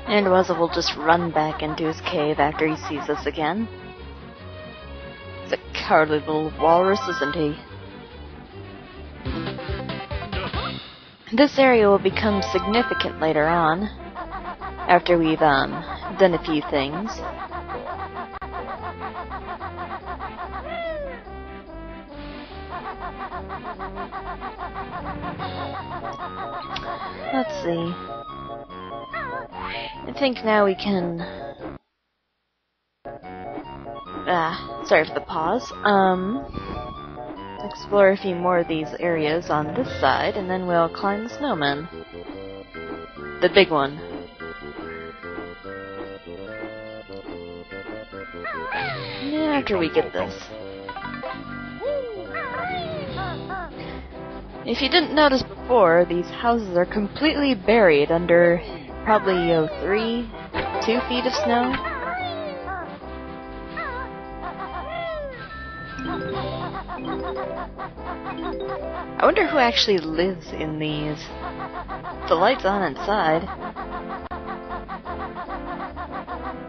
And Wuzzle will just run back into his cave after he sees us again. He's a cowardly little walrus, isn't he? This area will become significant later on, after we've done a few things. Let's see. I think now we can... sorry for the pause. Explore a few more of these areas on this side, and then we'll climb the snowman. The big one. After we get this. If you didn't notice before, these houses are completely buried under probably 2 feet of snow. I wonder who actually lives in these. The light's on inside.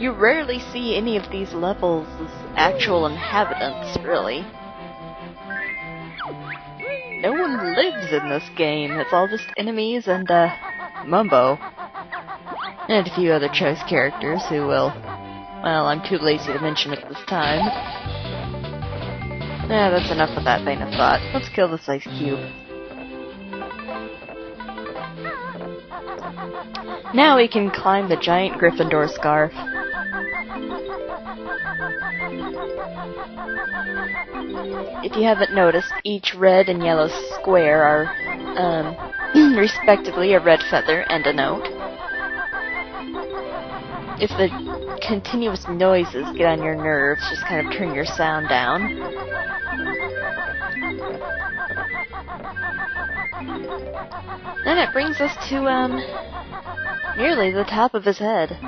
You rarely see any of these levels as actual inhabitants, really. No one lives in this game. It's all just enemies and, Mumbo. And a few other choice characters who will... Well, I'm too lazy to mention at this time. That's enough of that vein of thought. Let's kill this ice cube. Now we can climb the giant Gryffindor scarf. If you haven't noticed, each red and yellow square are, respectively, a red feather and a note. If the continuous noises get on your nerves, just kind of turn your sound down. Then it brings us to, nearly the top of his head.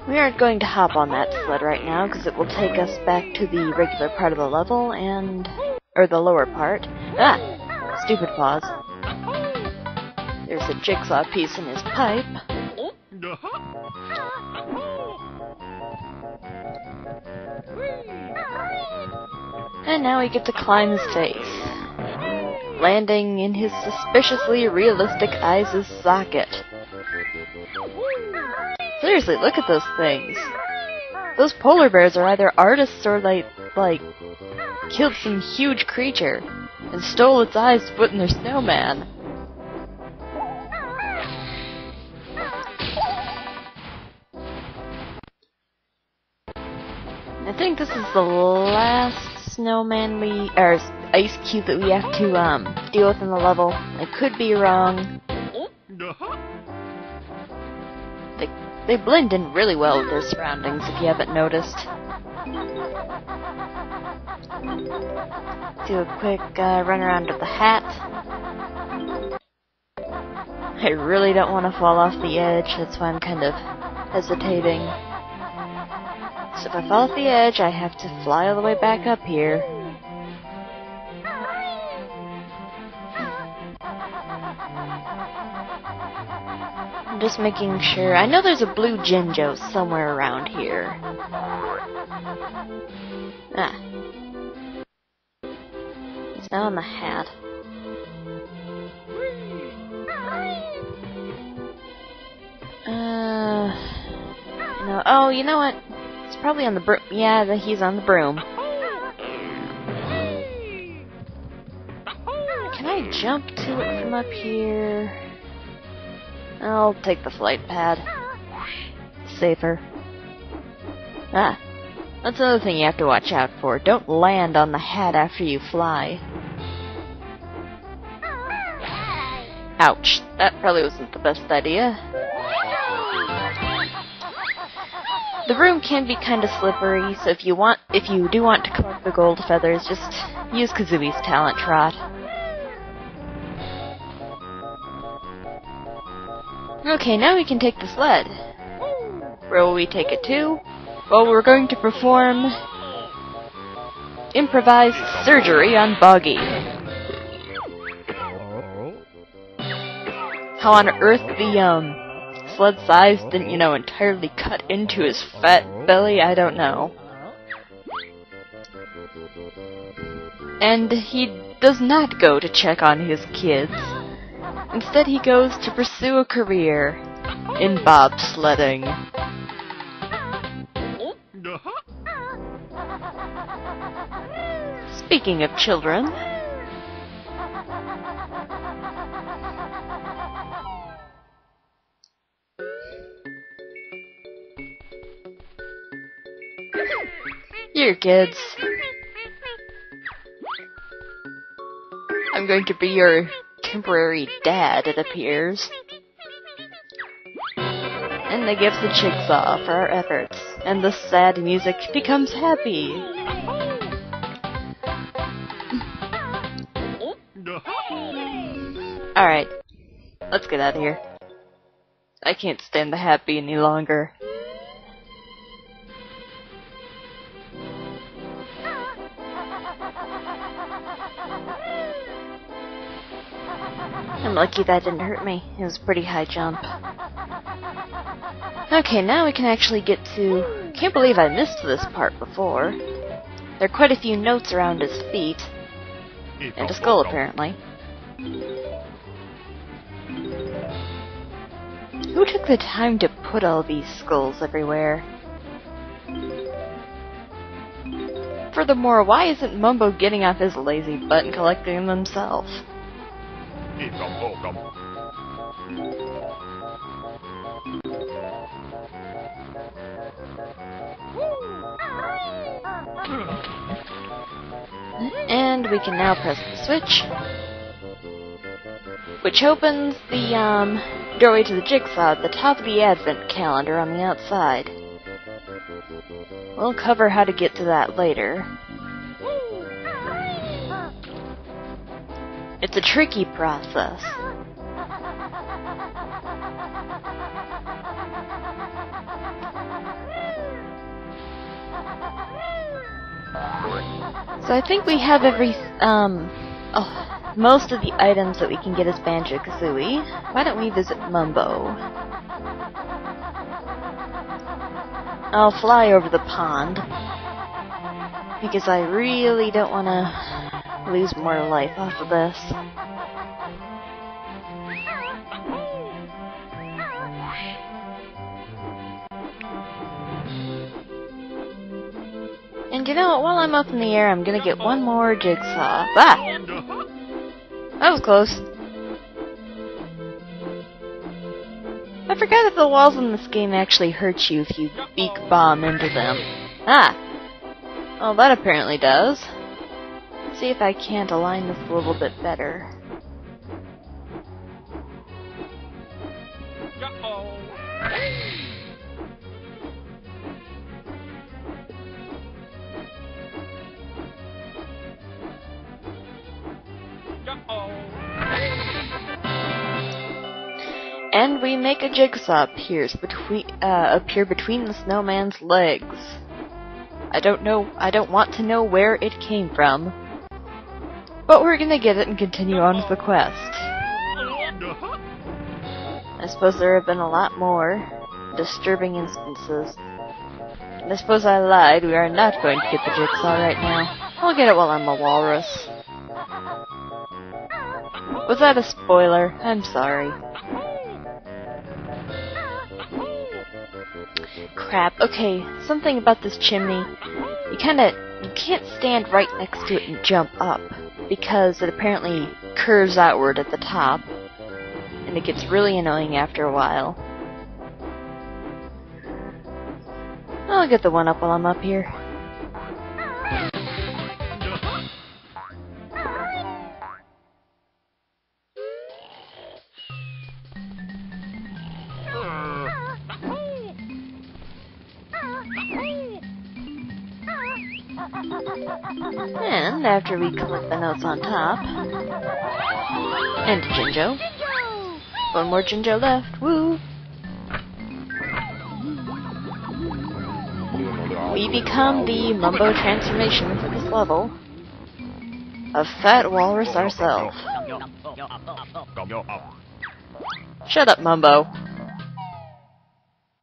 We aren't going to hop on that sled right now, because it will take us back to the regular part of the level, or the lower part. Stupid pause. There's a jigsaw piece in his pipe. And now we get to climb his face, landing in his suspiciously realistic eyes' socket. Seriously, look at those things. Those polar bears are either artists or like killed some huge creature and stole its eyes to put in their snowman. I think this is the last snowman or ice cube that we have to deal with in the level. I could be wrong. They blend in really well with their surroundings, if you haven't noticed. Do a quick run around with the hat. I really don't want to fall off the edge, that's why I'm kind of hesitating. So if I fall off the edge, I have to fly all the way back up here. I'm just making sure. I know there's a blue Banjo somewhere around here. He's now in the hat. Oh, you know what? It's probably on the broom. Yeah, he's on the broom. Can I jump to it from up here? I'll take the flight pad. Safer. That's another thing you have to watch out for. Don't land on the hat after you fly. Ouch. That probably wasn't the best idea. The room can be kind of slippery, so if you do want to collect the gold feathers, just use Kazooie's talent trot. Okay, now we can take the sled. Where will we take it to? Well, we're going to perform improvised surgery on Boggy. How on earth the sled size didn't, entirely cut into his fat belly, I don't know. And he does not go to check on his kids. Instead, he goes to pursue a career in bobsledding. Speaking of children, here, kids. I'm going to be your temporary dad, it appears. And they give the jigsaw for our efforts, and the sad music becomes happy. Alright, let's get out of here. I can't stand the happy any longer. I'm lucky that didn't hurt me. It was a pretty high jump. Okay, now we can actually get to... Can't believe I missed this part before. There are quite a few notes around his feet. And a skull, apparently. Who took the time to put all these skulls everywhere? Furthermore, why isn't Mumbo getting off his lazy butt and collecting them himself? And we can now press the switch, which opens the doorway to the jigsaw at the top of the advent calendar on the outside. We'll cover how to get to that later. It's a tricky process. So I think we have most of the items that we can get as Banjo-Kazooie. Why don't we visit Mumbo? I'll fly over the pond, because I really don't want to lose more life off of this. And you know what, while I'm up in the air, I'm gonna get one more jigsaw. Ah! That was close. I forgot that the walls in this game actually hurt you if you beak bomb into them. Ah! Well, that apparently does. Let's see if I can't align this a little bit better. And we make a jigsaw appear between the snowman's legs. I don't want to know where it came from. But we're gonna get it and continue on with the quest. I suppose there have been a lot more disturbing instances. And I suppose I lied, we are not going to get the jigsaw right now. I'll get it while I'm a walrus. Was that a spoiler? I'm sorry. Crap. Okay, something about this chimney. You can't stand right next to it and jump up, because it apparently curves outward at the top, and it gets really annoying after a while. I'll get the one up while I'm up here. And after we collect the notes on top, and Jinjo, One more Jinjo left. Woo! We become the Mumbo transformation for this level. A fat walrus ourselves. Shut up, Mumbo.